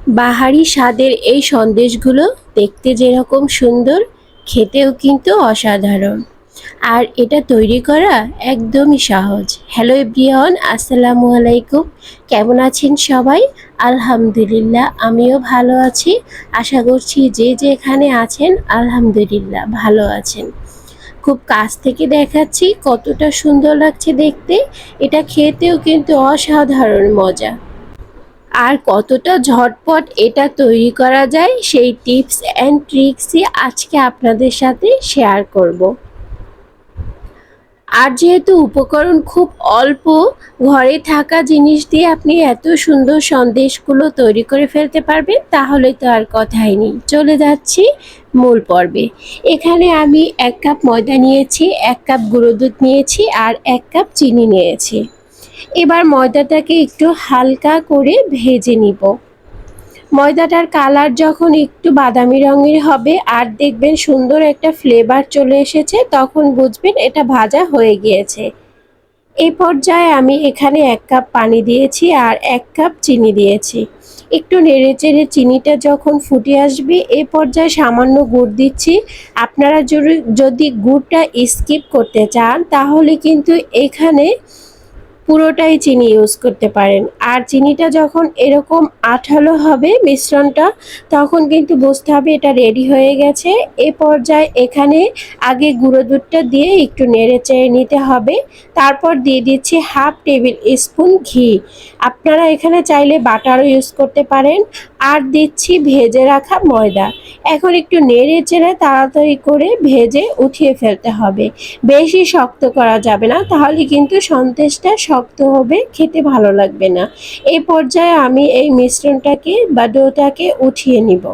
বাহারি স্বাদের এই সন্দেশগুলো দেখতে যেরকম সুন্দর, খেতেও কিন্তু অসাধারণ। আর এটা তৈরি করা একদমই সহজ। হ্যালো এভরিওয়ান, আসসালামু আলাইকুম। কেমন আছেন সবাই? আলহামদুলিল্লাহ, আমিও ভালো আছি। আশা করছি যে যেখানে আছেন আলহামদুলিল্লাহ ভালো আছেন। খুব কাছ থেকে দেখাচ্ছি কতটা সুন্দর লাগছে দেখতে। এটা খেতেও কিন্তু অসাধারণ মজা। আর কতটা ঝটপট এটা তৈরি করা যায় সেই টিপস অ্যান্ড ট্রিক্সই আজকে আপনাদের সাথে শেয়ার করব। আর যেহেতু উপকরণ খুব অল্প, ঘরে থাকা জিনিস দিয়ে আপনি এত সুন্দর সন্দেশগুলো তৈরি করে ফেলতে পারবেন, তাহলে তো আর কথাই নেই। চলে যাচ্ছি মূল পর্বে। এখানে আমি 1 কাপ ময়দা নিয়েছি, 1 কাপ গুঁড়ো দুধ নিয়েছি আর 1 কাপ চিনি নিয়েছি। এবার ময়দাটাকে একটু হালকা করে ভেজে নিব। ময়দাটার কালার যখন একটু বাদামি রঙের হবে আর দেখবেন সুন্দর একটা ফ্লেভার চলে এসেছে, তখন বুঝবেন এটা ভাজা হয়ে গিয়েছে। এই পর্যায়ে আমি এখানে 1 কাপ পানি দিয়েছি আর 1 কাপ চিনি দিয়েছি। একটু নেড়েচেড়ে চিনিটা যখন ফুটে আসবে, এ পর্যায়ে সামান্য গুড় দিচ্ছি। আপনারা যদি গুড়টা স্কিপ করতে চান, তাহলে কিন্তু এখানে পুরোটাই চিনি ইউজ করতে পারেন। আর চিনিটা যখন এরকম আঠালো হবে মিশ্রণটা, তখন কিন্তু বুঝতে হবে এটা রেডি হয়ে গেছে। এ পর্যায়ে এখানে আগে গুঁড়ো দুধটা দিয়ে একটু নেড়ে চেড়ে নিতে হবে। তারপর দিয়ে দিচ্ছি 1/2 টেবিল স্পুন ঘি। আপনারা এখানে চাইলে বাটারও ইউজ করতে পারেন। আর দিচ্ছি ভেজে রাখা ময়দা। এখন একটু নেড়ে চেড়ে তাড়াতাড়ি করে ভেজে উঠিয়ে ফেলতে হবে। বেশি শক্ত করা যাবে না, তাহলে কিন্তু সন্দেশটা শক্ত হবে, খেতে ভালো লাগবে না। এই পর্যায়ে আমি এই মিশ্রণটাকে বা ডোটাকে উঠিয়ে নিব।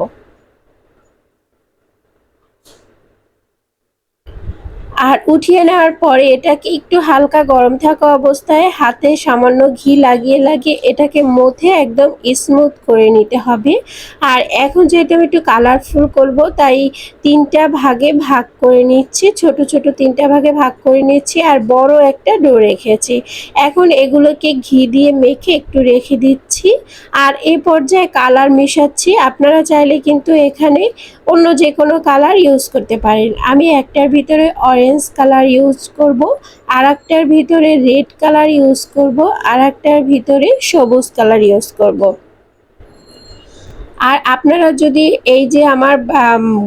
আর উঠিয়ে নেওয়ার পরে এটাকে একটু হালকা গরম থাকা অবস্থায় হাতে সামান্য ঘি লাগিয়ে লাগিয়ে এটাকে মথে একদম স্মুথ করে নিতে হবে। আর এখন যেহেতু আমি একটু কালারফুল করব, তাই 3টা ভাগে ভাগ করে নিচ্ছি, ছোট ছোট 3টা ভাগে ভাগ করে নিচ্ছি আর বড় একটা ডো রেখেছি। এখন এগুলোকে ঘি দিয়ে মেখে একটু রেখে দিচ্ছি। আর এই পর্যায়ে কালার মেশাচ্ছি। আপনারা চাইলে কিন্তু এখানে অন্য যে কোনো কালার ইউজ করতে পারেন। আমি একটার ভিতরে অরেঞ্জ কালার ইউজ করব, আর একটার ভিতরে রেড কালার ইউজ করব, আর একটার ভিতরে সবুজ কালার ইউজ করব। আর আপনারা যদি এই যে আমার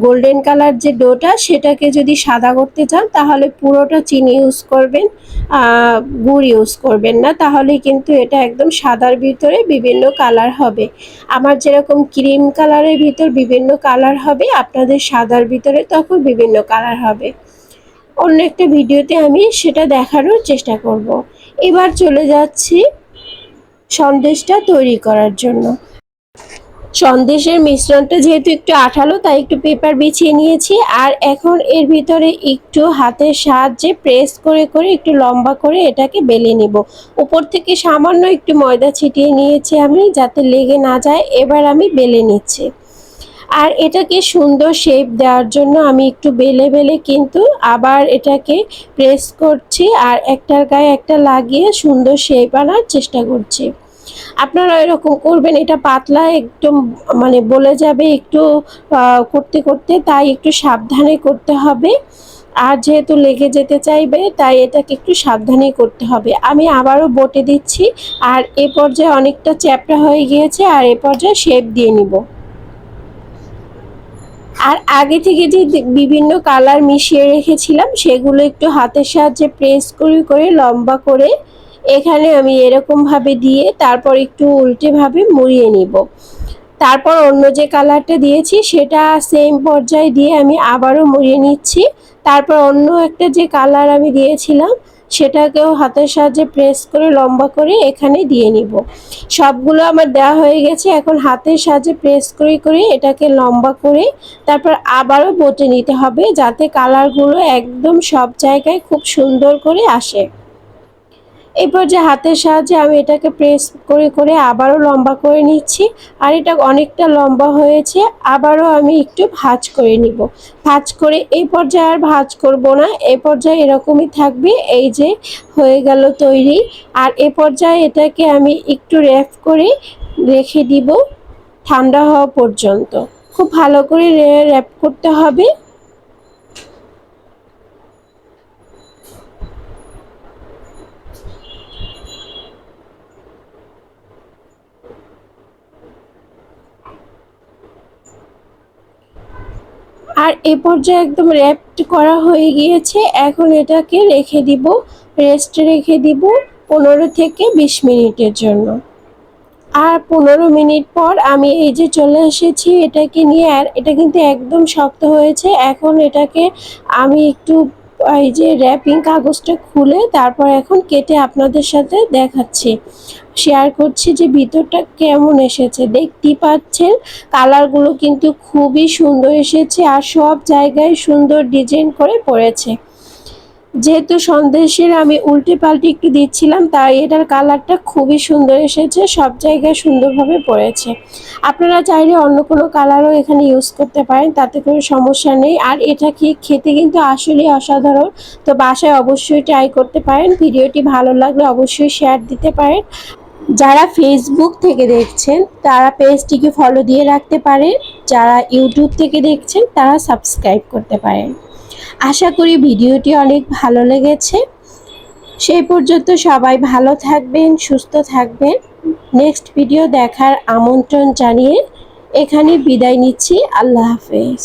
গোল্ডেন কালার যে ডোটা, সেটাকে যদি সাদা করতে চান, তাহলে পুরোটা চিনি ইউজ করবেন, গুড় ইউজ করবেন না, তাহলে কিন্তু এটা একদম সাদার ভিতরে বিভিন্ন কালার হবে। আমার যেরকম ক্রিম কালারের ভিতর বিভিন্ন কালার হবে, আপনাদের সাদার ভিতরে তখন বিভিন্ন কালার হবে। অন্য একটা ভিডিওতে আমি সেটা দেখানোর চেষ্টা করব। এবার চলে যাচ্ছি সন্দেশটা তৈরি করার জন্য। সন্দেশের মিশ্রণটা যেহেতু একটু আঠালো, তাই একটু পেপার বিছিয়ে নিয়েছি। আর এখন এর ভিতরে একটু হাতের সাহায্যে প্রেস করে করে একটু লম্বা করে এটাকে বেলে নিব। উপর থেকে সামান্য একটু ময়দা ছিটিয়ে নিয়েছি আমি, যাতে লেগে না যায়। এবার আমি বেলে নিচ্ছি। আর এটাকে সুন্দর শেপ দেওয়ার জন্য আমি একটু বেলে বেলে কিন্তু আবার এটাকে প্রেস করছি আর একটার গায়ে একটা লাগিয়ে সুন্দর শেপ আনার চেষ্টা করছি। আপনারা এরকম করবেন, এটা পাতলা একদম মানে বলে যাবে একটু করতে করতে, তাই একটু সাবধানে করতে হবে। আর যেহেতু লেগে যেতে চাইবে, তাই এটাকে একটু সাবধানেই করতে হবে। আমি আবারও বটে দিচ্ছি। আর এ পর্যায়ে অনেকটা চ্যাপ্টা হয়ে গিয়েছে, আর এ পর্যায়ে শেপ দিয়ে নিব। আর আগে থেকে যে বিভিন্ন কালার মিশিয়ে রেখেছিলাম, সেগুলো একটু হাতের সাহায্যে প্রেস করে করে লম্বা করে এখানে আমি এরকমভাবে দিয়ে তারপর একটু উল্টেভাবে মুড়িয়ে নিব। তারপর অন্য যে কালারটা দিয়েছি সেটা সেম পর্যায়ে দিয়ে আমি আবারও মুড়িয়ে নিচ্ছি। তারপর অন্য একটা যে কালার আমি দিয়েছিলাম, সেটাকেও হাতের সাহায্যে প্রেস করে লম্বা করে এখানে দিয়ে নিব। সবগুলো আমার দেওয়া হয়ে গেছে। এখন হাতের সাহায্যে প্রেস করে করে এটাকে লম্বা করে তারপর আবারও বটে নিতে হবে, যাতে কালারগুলো একদম সব জায়গায় খুব সুন্দর করে আসে। এরপর যে হাতের সাহায্যে আমি এটাকে প্রেস করে করে আবারও লম্বা করে নিচ্ছি। আর এটা অনেকটা লম্বা হয়েছে, আবারও আমি একটু ভাঁজ করে নিব। ভাঁজ করে এই পর্যায়ে আর ভাঁজ করব না, এই পর্যায়ে এরকমই থাকবে। এই যে হয়ে গেল তৈরি। আর এ পর্যায়ে এটাকে আমি একটু র্যাপ করে রেখে দিব। ঠান্ডা হওয়া পর্যন্ত খুব ভালো করে র্যাপ করতে হবে। আর এ পর্যায়ে একদম র্যাপড করা হয়ে গিয়েছে। এখন এটাকে রেখে দিব, রেস্টে রেখে দিব 15 থেকে 20 মিনিটের জন্য। আর 15 মিনিট পর আমি এই যে চলে এসেছি এটাকে নিয়ে। আর এটা কিন্তু একদম শক্ত হয়েছে। এখন এটাকে আমি একটু এই যে র্যাপিং কাগজটা খুলে তারপর এখন কেটে আপনাদের সাথে দেখাচ্ছি, শেয়ার করছি যে ভিতরটা কেমন এসেছে। দেখতেই পাচ্ছেন কালারগুলো কিন্তু খুবই সুন্দর এসেছে আর সব জায়গায় সুন্দর ডিজাইন করে পড়েছে। যেহেতু সন্দেশের আমি উল্টে পাল্টে একটু দিচ্ছিলাম তাই এটার কালারটা খুবই সুন্দর এসেছে, সব জায়গায় সুন্দরভাবে পড়েছে। আপনারা চাইলে অন্য কোনো কালারও এখানে ইউজ করতে পারেন, তাতে কোনো সমস্যা নেই। আর এটা খেতে কিন্তু আসলেই অসাধারণ। তো বাসায় অবশ্যই ট্রাই করতে পারেন। ভিডিওটি ভালো লাগলে অবশ্যই শেয়ার দিতে পারেন। যারা ফেসবুক থেকে দেখছেন তারা পেজটিকে ফলো দিয়ে রাখতে পারেন, যারা ইউটিউব থেকে দেখছেন তারা সাবস্ক্রাইব করতে পারেন। আশা করি ভিডিওটি অনেক ভালো লেগেছে। সেই পর্যন্ত সবাই ভালো থাকবেন, সুস্থ থাকবেন। নেক্সট ভিডিও দেখার আমন্ত্রণ জানিয়ে এখানে বিদায় নিচ্ছি। আল্লাহ হাফেজ।